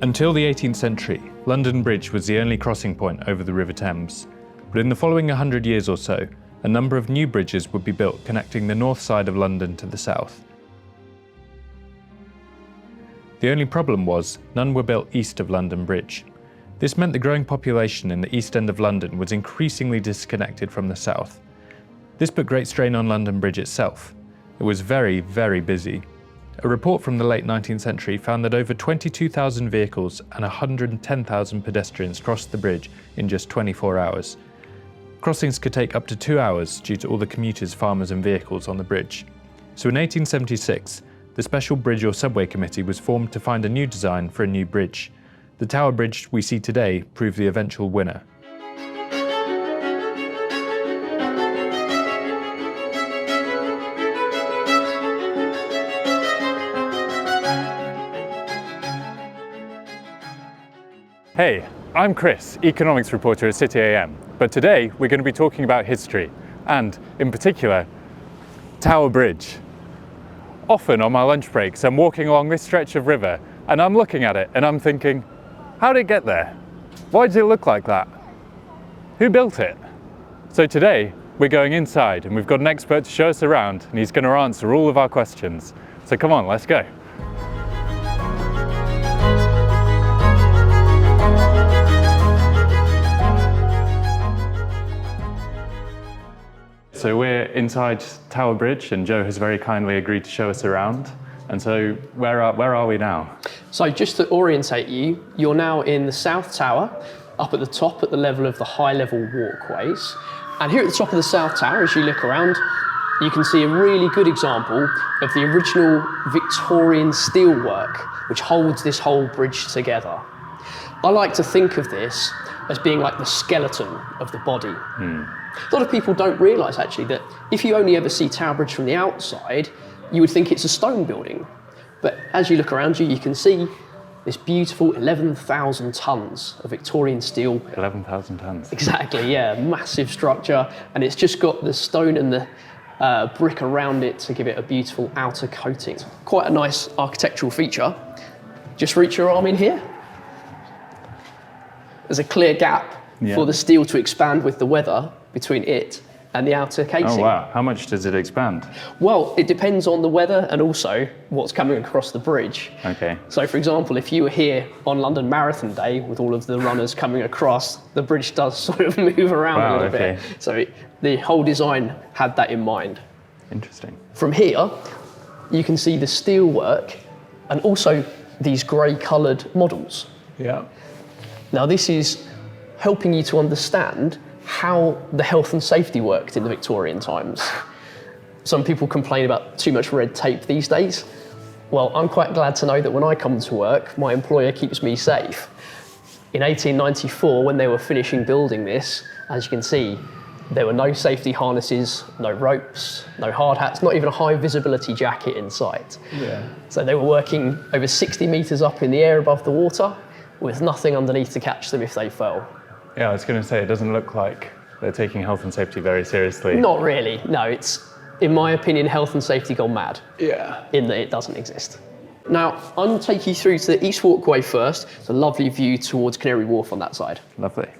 Until the 18th century, London Bridge was the only crossing point over the River Thames. But in the following 100 years or so, a number of new bridges would be built connecting the north side of London to the south. The only problem was, none were built east of London Bridge. This meant the growing population in the east end of London was increasingly disconnected from the south. This put great strain on London Bridge itself. It was very, very busy. A report from the late 19th century found that over 22,000 vehicles and 110,000 pedestrians crossed the bridge in just 24 hours. Crossings could take up to 2 hours due to all the commuters, farmers and vehicles on the bridge. So in 1876, the Special Bridge or Subway Committee was formed to find a new design for a new bridge. The Tower Bridge we see today proved the eventual winner. Hey, I'm Chris, economics reporter at City A.M, but today we're going to be talking about history, and in particular, Tower Bridge. Often on my lunch breaks I'm walking along this stretch of river and I'm looking at it and I'm thinking, how did it get there? Why does it look like that? Who built it? So today we're going inside and we've got an expert to show us around and he's going to answer all of our questions. So come on, let's go. So we're inside Tower Bridge and Joe has very kindly agreed to show us around. And so where are we now? So just to orientate you, you're now in the South Tower, up at the top at the level of the high-level walkways. And here at the top of the South Tower, as you look around, you can see a really good example of the original Victorian steelwork, which holds this whole bridge together. I like to think of this as being like the skeleton of the body. A lot of people don't realise actually that if you only ever see Tower Bridge from the outside, you would think it's a stone building. But as you look around you, you can see this beautiful 11,000 tonnes of Victorian steel. 11,000 tonnes. Exactly, yeah, massive structure. And it's just got the stone and the brick around it to give it a beautiful outer coating. Quite a nice architectural feature. Just reach your arm in here. There's a clear gap for the steel to expand with the weather between it and the outer casing. Oh wow, how much does it expand? Well, it depends on the weather and also what's coming across the bridge. Okay. So for example, if you were here on London Marathon Day with all of the runners coming across, the bridge does sort of move around a little bit. So the whole design had that in mind. Interesting. From here, you can see the steel work and also these grey coloured models. Yeah. Now this is helping you to understand how the health and safety worked in the Victorian times. Some people complain about too much red tape these days. Well, I'm quite glad to know that when I come to work, my employer keeps me safe. In 1894, when they were finishing building this, as you can see, there were no safety harnesses, no ropes, no hard hats, not even a high visibility jacket in sight. Yeah. So they were working over 60 metres up in the air above the water with nothing underneath to catch them if they fell. Yeah, I was going to say, it doesn't look like they're taking health and safety very seriously. Not really, no. It's, in my opinion, health and safety gone mad. Yeah. In that it doesn't exist. Now, I'm going to take you through to the East Walkway first. It's a lovely view towards Canary Wharf on that side. Lovely.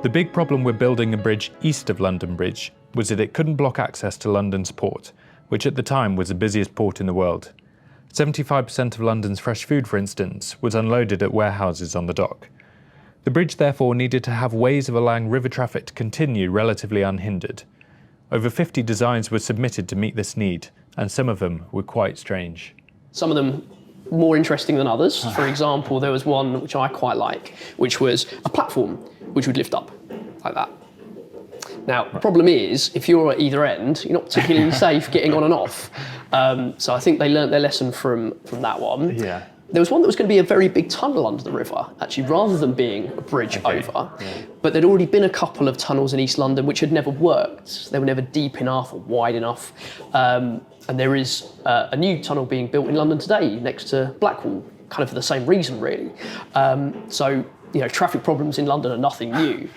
The big problem with building a bridge east of London Bridge was that it couldn't block access to London's port, which at the time was the busiest port in the world. 75% of London's fresh food, for instance, was unloaded at warehouses on the dock. The bridge therefore needed to have ways of allowing river traffic to continue relatively unhindered. Over 50 designs were submitted to meet this need, and some of them were quite strange. Some of them more interesting than others. For example, there was one which I quite like, which was a platform which would lift up like that. Now, the problem is, if you're at either end, you're not particularly safe getting on and off. So I think they learnt their lesson from that one. Yeah. There was one that was going to be a very big tunnel under the river, actually, rather than being a bridge over. Yeah. But there'd already been a couple of tunnels in East London which had never worked. They were never deep enough or wide enough. And there is a new tunnel being built in London today next to Blackwall, kind of for the same reason, really. So traffic problems in London are nothing new.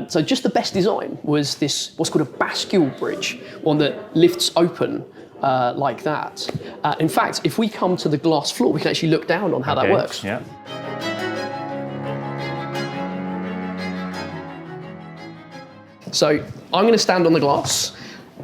So just the best design was this, what's called a Bascule Bridge, one that lifts open like that. In fact, if we come to the glass floor, we can actually look down on how that works. Yeah. So I'm going to stand on the glass.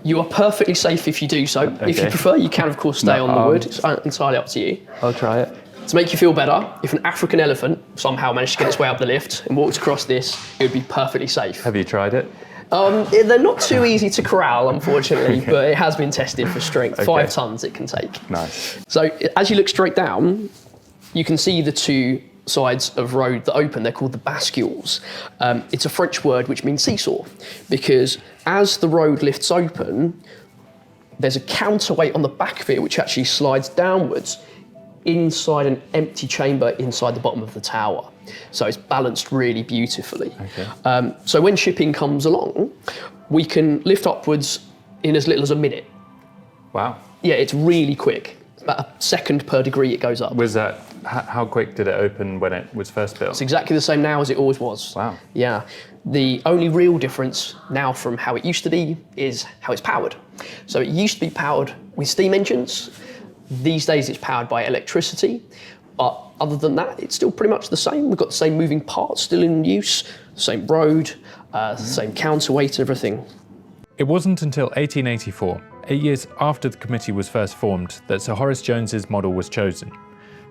You are perfectly safe if you do so. Okay. If you prefer, you can of course stay on the wood. It's entirely up to you. I'll try it. To make you feel better, if an African elephant somehow managed to get its way up the lift and walked across this, it would be perfectly safe. Have you tried it? They're not too easy to corral, unfortunately, but it has been tested for strength. 5 tons it can take. Nice. So as you look straight down, you can see the two sides of road that open. They're called the bascules. It's a French word which means seesaw, because as the road lifts open, there's a counterweight on the back of it which actually slides downwards inside an empty chamber inside the bottom of the tower. So it's balanced really beautifully. Okay. So when shipping comes along, we can lift upwards in as little as a minute. Wow. Yeah, it's really quick. It's about a second per degree it goes up. Was that, how quick did it open when it was first built? It's exactly the same now as it always was. Wow. Yeah. The only real difference now from how it used to be is how it's powered. So it used to be powered with steam engines. These days it's powered by electricity. But other than that, it's still pretty much the same. We've got the same moving parts still in use, the same road, same counterweight, everything. It wasn't until 1884, 8 years after the committee was first formed, that Sir Horace Jones's model was chosen.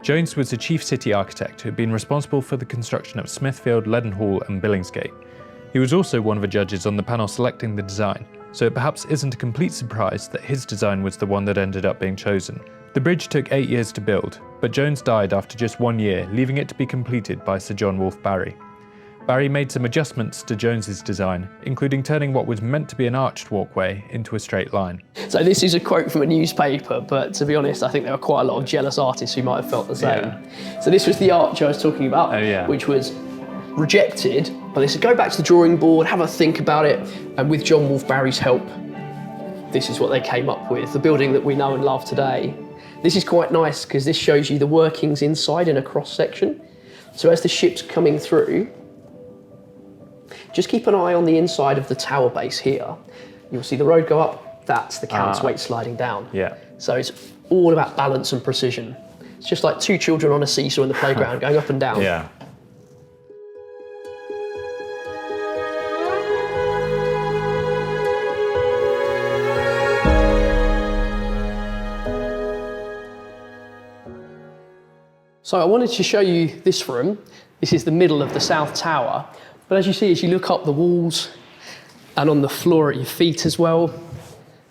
Jones was the chief city architect who had been responsible for the construction of Smithfield, Leadenhall and Billingsgate. He was also one of the judges on the panel selecting the design, so it perhaps isn't a complete surprise that his design was the one that ended up being chosen. The bridge took 8 years to build, but Jones died after just 1 year, leaving it to be completed by Sir John Wolfe Barry. Barry made some adjustments to Jones's design, including turning what was meant to be an arched walkway into a straight line. So this is a quote from a newspaper, but to be honest, I think there were quite a lot of jealous artists who might have felt the same. Yeah. So this was the arch I was talking about, which was rejected. But they said, go back to the drawing board, have a think about it, and with John Wolfe Barry's help, this is what they came up with, the building that we know and love today. This is quite nice because this shows you the workings inside in a cross section. So as the ship's coming through, just keep an eye on the inside of the tower base here. You'll see the road go up, that's the counterweight sliding down. Yeah. So it's all about balance and precision. It's just like two children on a seesaw in the playground going up and down. Yeah. So I wanted to show you this room. This is the middle of the South Tower. But as you see, as you look up the walls and on the floor at your feet as well,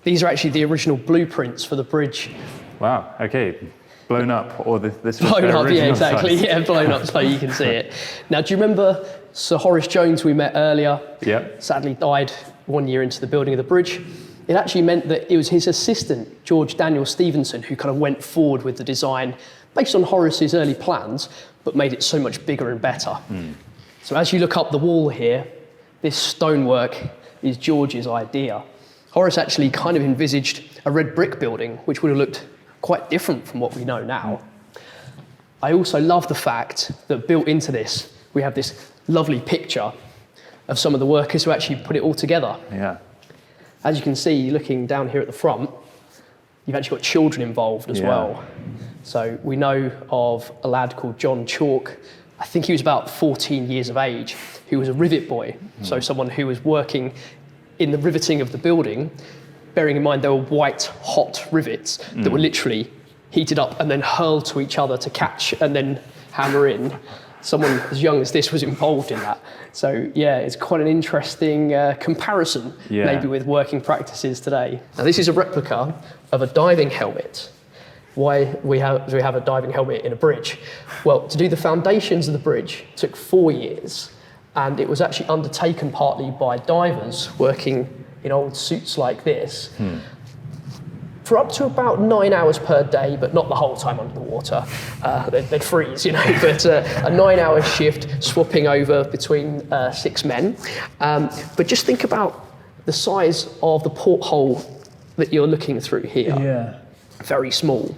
these are actually the original blueprints for the bridge. Wow, okay. Blown up, or this was Blown their up, yeah, original exactly. size. Yeah, blown up so you can see it. Now, do you remember Sir Horace Jones we met earlier? Yep. Sadly died 1 year into the building of the bridge. It actually meant that it was his assistant, George Daniel Stevenson, who kind of went forward with the design based on Horace's early plans, but made it so much bigger and better. So as you look up the wall here, this stonework is George's idea. Horace actually kind of envisaged a red brick building, which would have looked quite different from what we know now. I also love the fact that built into this, we have this lovely picture of some of the workers who actually put it all together. Yeah. As you can see, looking down here at the front, you've actually got children involved as well. So we know of a lad called John Chalk. I think he was about 14 years of age, who was a rivet boy. So someone who was working in the riveting of the building, bearing in mind there were white hot rivets that were literally heated up and then hurled to each other to catch and then hammer in. Someone as young as this was involved in that. So yeah, it's quite an interesting comparison maybe with working practices today. Now this is a replica of a diving helmet. Why do we have a diving helmet in a bridge? Well, to do the foundations of the bridge took 4 years, and it was actually undertaken partly by divers working in old suits like this for up to about 9 hours per day, but not the whole time under the water. They'd freeze, you know, but a 9-hour shift swapping over between 6 men. But just think about the size of the porthole that you're looking through here. Yeah. Very small,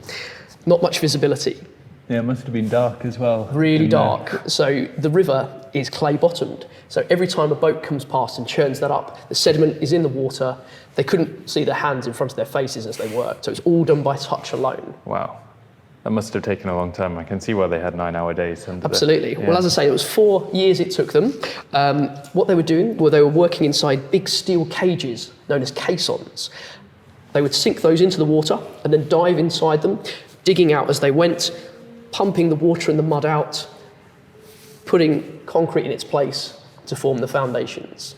not much visibility. Yeah, it must have been dark as well. Really dark. So the river is clay bottomed. So every time a boat comes past and churns that up, the sediment is in the water. They couldn't see their hands in front of their faces as they worked. So it's all done by touch alone. Wow. That must have taken a long time. I can see why they had 9-hour days. Absolutely. Well, as I say, it was 4 years it took them. What they were doing, well, they were working inside big steel cages known as caissons. They would sink those into the water and then dive inside them, digging out as they went, pumping the water and the mud out, putting concrete in its place to form the foundations.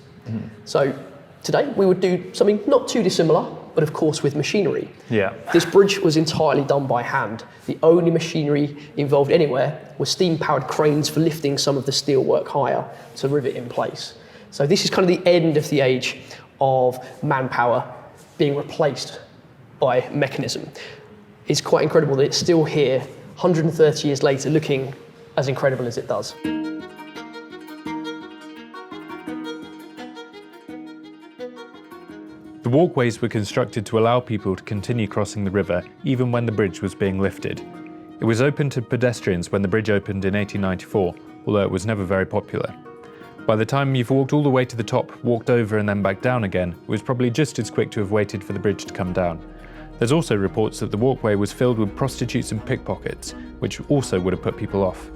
So today we would do something not too dissimilar, but of course with machinery. Yeah. This bridge was entirely done by hand. The only machinery involved anywhere was steam-powered cranes for lifting some of the steelwork higher to rivet in place. So this is kind of the end of the age of manpower being replaced by mechanism. It's quite incredible that it's still here 130 years later looking as incredible as it does. The walkways were constructed to allow people to continue crossing the river even when the bridge was being lifted. It was open to pedestrians when the bridge opened in 1894, although it was never very popular. By the time you've walked all the way to the top, walked over and then back down again, it was probably just as quick to have waited for the bridge to come down. There's also reports that the walkway was filled with prostitutes and pickpockets, which also would have put people off.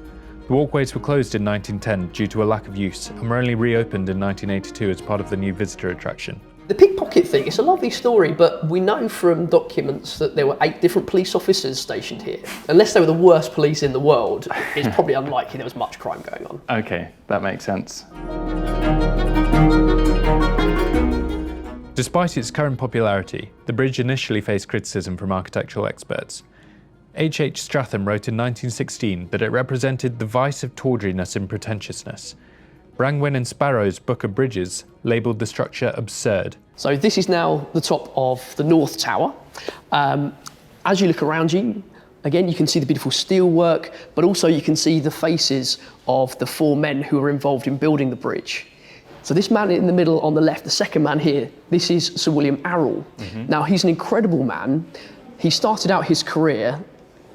The walkways were closed in 1910 due to a lack of use and were only reopened in 1982 as part of the new visitor attraction. The pickpocket thing, it's a lovely story, but we know from documents that there were 8 different police officers stationed here. Unless they were the worst police in the world, it's probably unlikely there was much crime going on. Okay, that makes sense. Despite its current popularity, the bridge initially faced criticism from architectural experts. H. Stratham wrote in 1916 that it represented the vice of tawdriness and pretentiousness. Brangwyn and Sparrow's Book of Bridges labelled the structure absurd. So this is now the top of the North Tower. As you look around you, again, you can see the beautiful steelwork, but also you can see the faces of the 4 men who were involved in building the bridge. So this man in the middle on the left, the second man here, this is Sir William Arrol. Now, he's an incredible man. He started out his career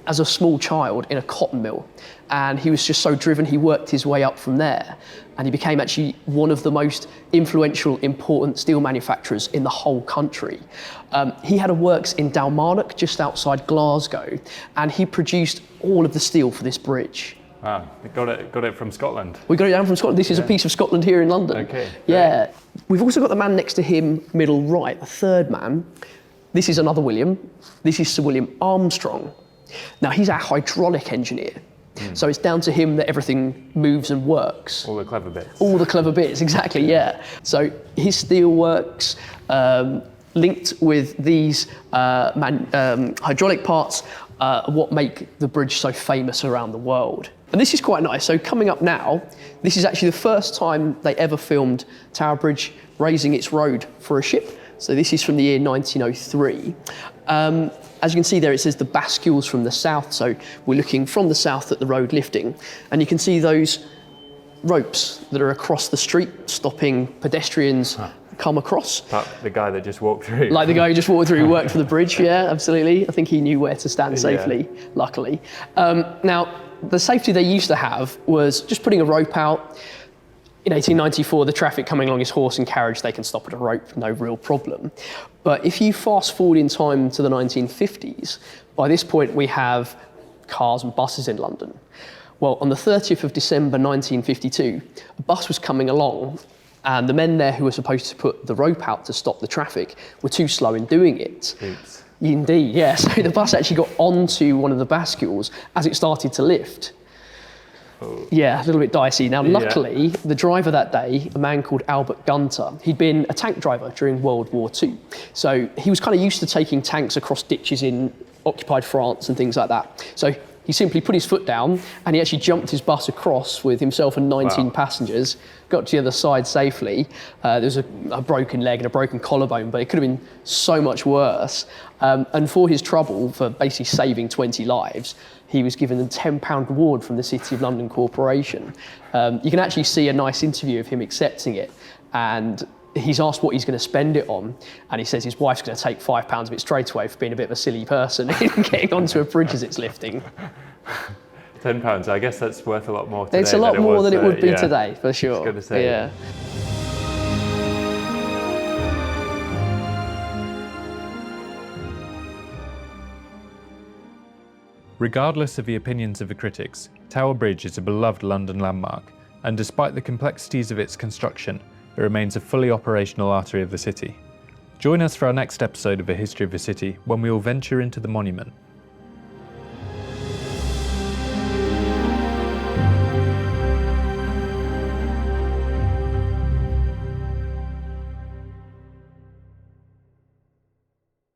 as a small child in a cotton mill, and he was just so driven he worked his way up from there, and he became actually one of the most influential, important steel manufacturers in the whole country. He had a works in Dalmarnock, just outside Glasgow, and he produced all of the steel for this bridge. Wow, we got it from Scotland. We got it down from Scotland. This is a piece of Scotland here in London. Okay. Yeah. We've also got the man next to him, middle right, the third man. This is another William. This is Sir William Armstrong. Now, he's our hydraulic engineer. So it's down to him that everything moves and works. All the clever bits. All the clever bits, exactly, yeah. So his steel works linked with these hydraulic parts what make the bridge so famous around the world. And this is quite nice. So coming up now, this is actually the first time they ever filmed Tower Bridge raising its road for a ship. So this is from the year 1903. As you can see there, it says the Bascules from the south. So we're looking from the south at the road lifting. And you can see those ropes that are across the street, stopping pedestrians come across. But the guy that just walked through. Like the guy who just walked through, who worked for the bridge, yeah, absolutely. I think he knew where to stand safely, luckily. Now, the safety they used to have was just putting a rope out. In 1894, the traffic coming along is horse and carriage, they can stop at a rope, no real problem. But if you fast forward in time to the 1950s, by this point we have cars and buses in London. Well, on the 30th of December 1952, a bus was coming along and the men there who were supposed to put the rope out to stop the traffic were too slow in doing it. Oops. Indeed, yeah. So the bus actually got onto one of the bascules as it started to lift. Yeah, a little bit dicey. Now, luckily, the driver that day, a man called Albert Gunter, he'd been a tank driver during World War II. So he was kind of used to taking tanks across ditches in occupied France and things like that. So he simply put his foot down and he actually jumped his bus across with himself and 19 passengers, got to the other side safely. There was a broken leg and a broken collarbone, but it could have been so much worse. And for his trouble, for basically saving 20 lives, he was given a £10 reward from the City of London Corporation. You can actually see a nice interview of him accepting it, and he's asked what he's going to spend it on, and he says his wife's going to take £5 of it straight away for being a bit of a silly person in getting onto a bridge as it's lifting. £10. I guess that's worth a lot more today. It's a lot more than it would be yeah. today, for sure. I was going to say. Yeah. Regardless of the opinions of the critics, Tower Bridge is a beloved London landmark, and despite the complexities of its construction, it remains a fully operational artery of the city. Join us for our next episode of the History of the City, when we will venture into the monument